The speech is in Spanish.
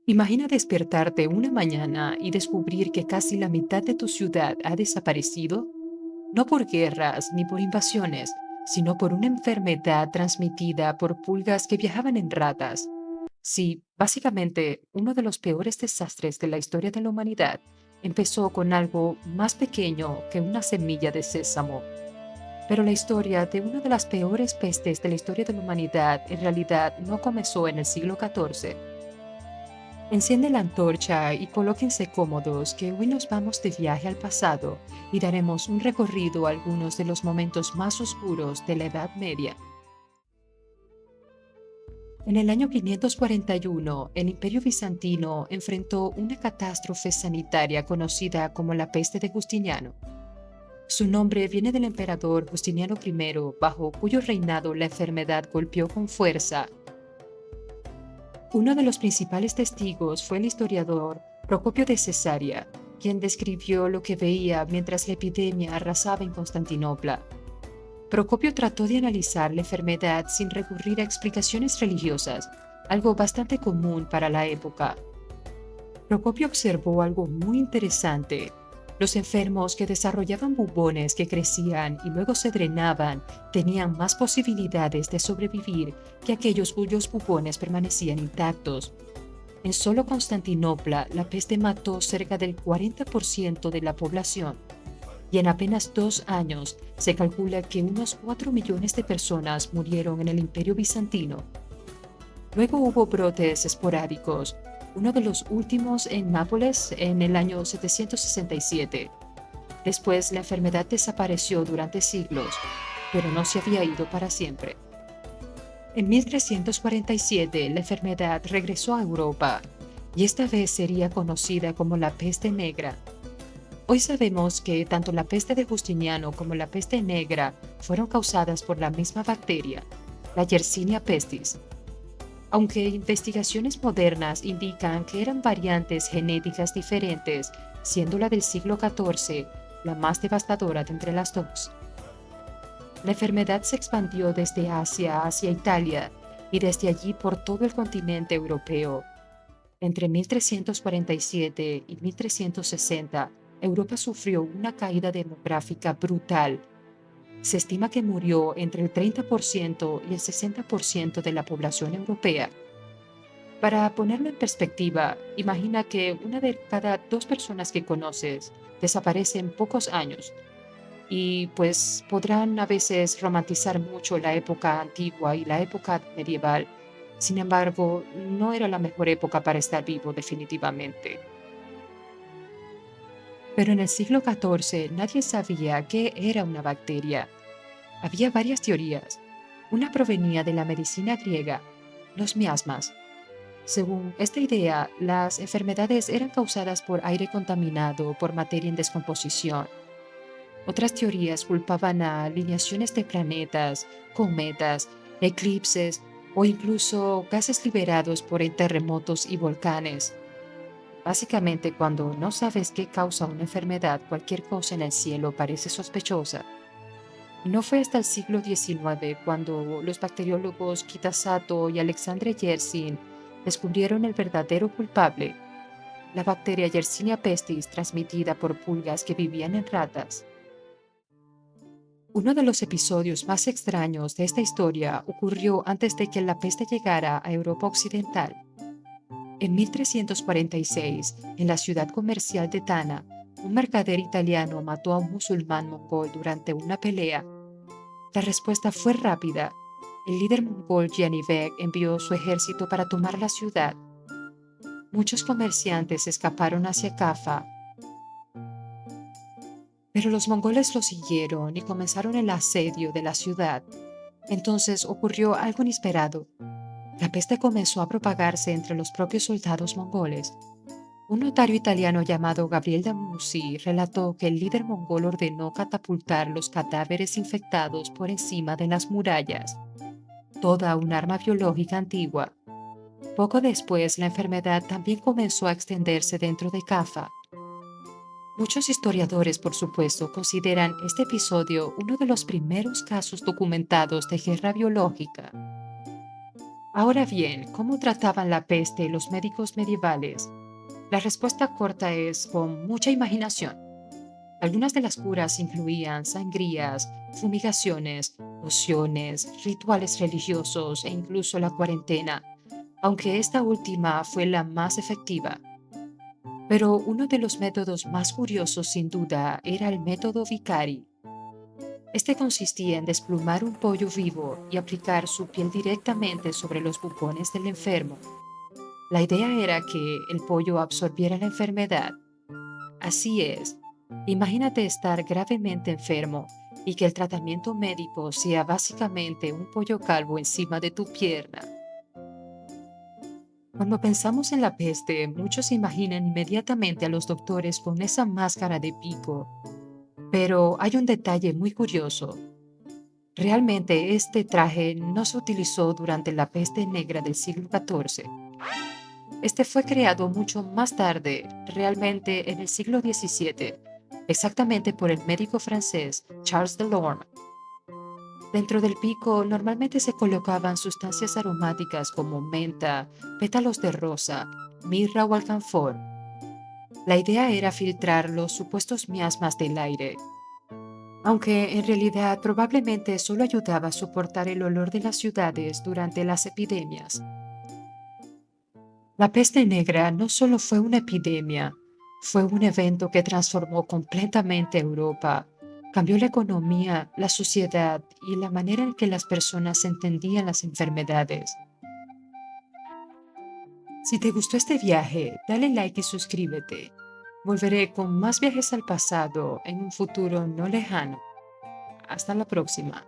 Imagina despertarte una mañana y descubrir que casi la mitad de tu ciudad ha desaparecido, no por guerras ni por invasiones, sino por una enfermedad transmitida por pulgas que viajaban en ratas. Sí, básicamente, uno de los peores desastres de la historia de la humanidad empezó con algo más pequeño que una semilla de sésamo. Pero la historia de una de las peores pestes de la historia de la humanidad en realidad no comenzó en el siglo XIV. Enciende la antorcha y colóquense cómodos que hoy nos vamos de viaje al pasado y daremos un recorrido a algunos de los momentos más oscuros de la Edad Media. En el año 541, el Imperio Bizantino enfrentó una catástrofe sanitaria conocida como la peste de Justiniano. Su nombre viene del emperador Justiniano I, bajo cuyo reinado la enfermedad golpeó con fuerza. Uno de los principales testigos fue el historiador Procopio de Cesarea, quien describió lo que veía mientras la epidemia arrasaba en Constantinopla. Procopio trató de analizar la enfermedad sin recurrir a explicaciones religiosas, algo bastante común para la época. Procopio observó algo muy interesante. Los enfermos que desarrollaban bubones que crecían y luego se drenaban tenían más posibilidades de sobrevivir que aquellos cuyos bubones permanecían intactos. En solo Constantinopla, la peste mató cerca del 40% de la población y en apenas 2 años se calcula que unos 4 millones de personas murieron en el Imperio Bizantino. Luego hubo brotes esporádicos, uno de los últimos en Nápoles en el año 767. Después la enfermedad desapareció durante siglos, pero no se había ido para siempre. En 1347 la enfermedad regresó a Europa y esta vez sería conocida como la peste negra. Hoy sabemos que tanto la peste de Justiniano como la peste negra fueron causadas por la misma bacteria, la Yersinia pestis, aunque investigaciones modernas indican que eran variantes genéticas diferentes, siendo la del siglo XIV la más devastadora de entre las dos. La enfermedad se expandió desde Asia hacia Italia y desde allí por todo el continente europeo. Entre 1347 y 1360, Europa sufrió una caída demográfica brutal. Se estima que murió entre el 30% y el 60% de la población europea. Para ponerlo en perspectiva, imagina que una de cada dos personas que conoces desaparece en pocos años. Y pues podrán a veces romantizar mucho la época antigua y la época medieval. Sin embargo, no era la mejor época para estar vivo definitivamente. Pero en el siglo XIV nadie sabía qué era una bacteria. Había varias teorías. Una provenía de la medicina griega, los miasmas. Según esta idea, las enfermedades eran causadas por aire contaminado o por materia en descomposición. Otras teorías culpaban a alineaciones de planetas, cometas, eclipses o incluso gases liberados por terremotos y volcanes. Básicamente, cuando no sabes qué causa una enfermedad, cualquier cosa en el cielo parece sospechosa. No fue hasta el siglo XIX cuando los bacteriólogos Kitasato y Alexandre Yersin descubrieron el verdadero culpable, la bacteria Yersinia pestis transmitida por pulgas que vivían en ratas. Uno de los episodios más extraños de esta historia ocurrió antes de que la peste llegara a Europa Occidental. En 1346, en la ciudad comercial de Tana, un mercader italiano mató a un musulmán mongol durante una pelea. La respuesta fue rápida. El líder mongol Janibek envió su ejército para tomar la ciudad. Muchos comerciantes escaparon hacia Kaffa, pero los mongoles lo siguieron y comenzaron el asedio de la ciudad. Entonces ocurrió algo inesperado. La peste comenzó a propagarse entre los propios soldados mongoles. Un notario italiano llamado Gabriel Damusi relató que el líder mongol ordenó catapultar los cadáveres infectados por encima de las murallas, toda un arma biológica antigua. Poco después, la enfermedad también comenzó a extenderse dentro de Kaffa. Muchos historiadores, por supuesto, consideran este episodio uno de los primeros casos documentados de guerra biológica. Ahora bien, ¿cómo trataban la peste los médicos medievales? La respuesta corta es con mucha imaginación. Algunas de las curas incluían sangrías, fumigaciones, pociones, rituales religiosos e incluso la cuarentena, aunque esta última fue la más efectiva. Pero uno de los métodos más curiosos sin duda era el método Vicari. Este consistía en desplumar un pollo vivo y aplicar su piel directamente sobre los bucones del enfermo. La idea era que el pollo absorbiera la enfermedad. Así es, imagínate estar gravemente enfermo y que el tratamiento médico sea básicamente un pollo calvo encima de tu pierna. Cuando pensamos en la peste, muchos imaginan inmediatamente a los doctores con esa máscara de pico. Pero hay un detalle muy curioso. Realmente este traje no se utilizó durante la peste negra del siglo XIV. Este fue creado mucho más tarde, realmente en el siglo XVII, exactamente por el médico francés Charles Delorme. Dentro del pico normalmente se colocaban sustancias aromáticas como menta, pétalos de rosa, mirra o alcanfor. La idea era filtrar los supuestos miasmas del aire, aunque en realidad probablemente solo ayudaba a soportar el olor de las ciudades durante las epidemias. La peste negra no solo fue una epidemia, fue un evento que transformó completamente Europa, cambió la economía, la sociedad y la manera en que las personas entendían las enfermedades. Si te gustó este viaje, dale like y suscríbete. Volveré con más viajes al pasado en un futuro no lejano. Hasta la próxima.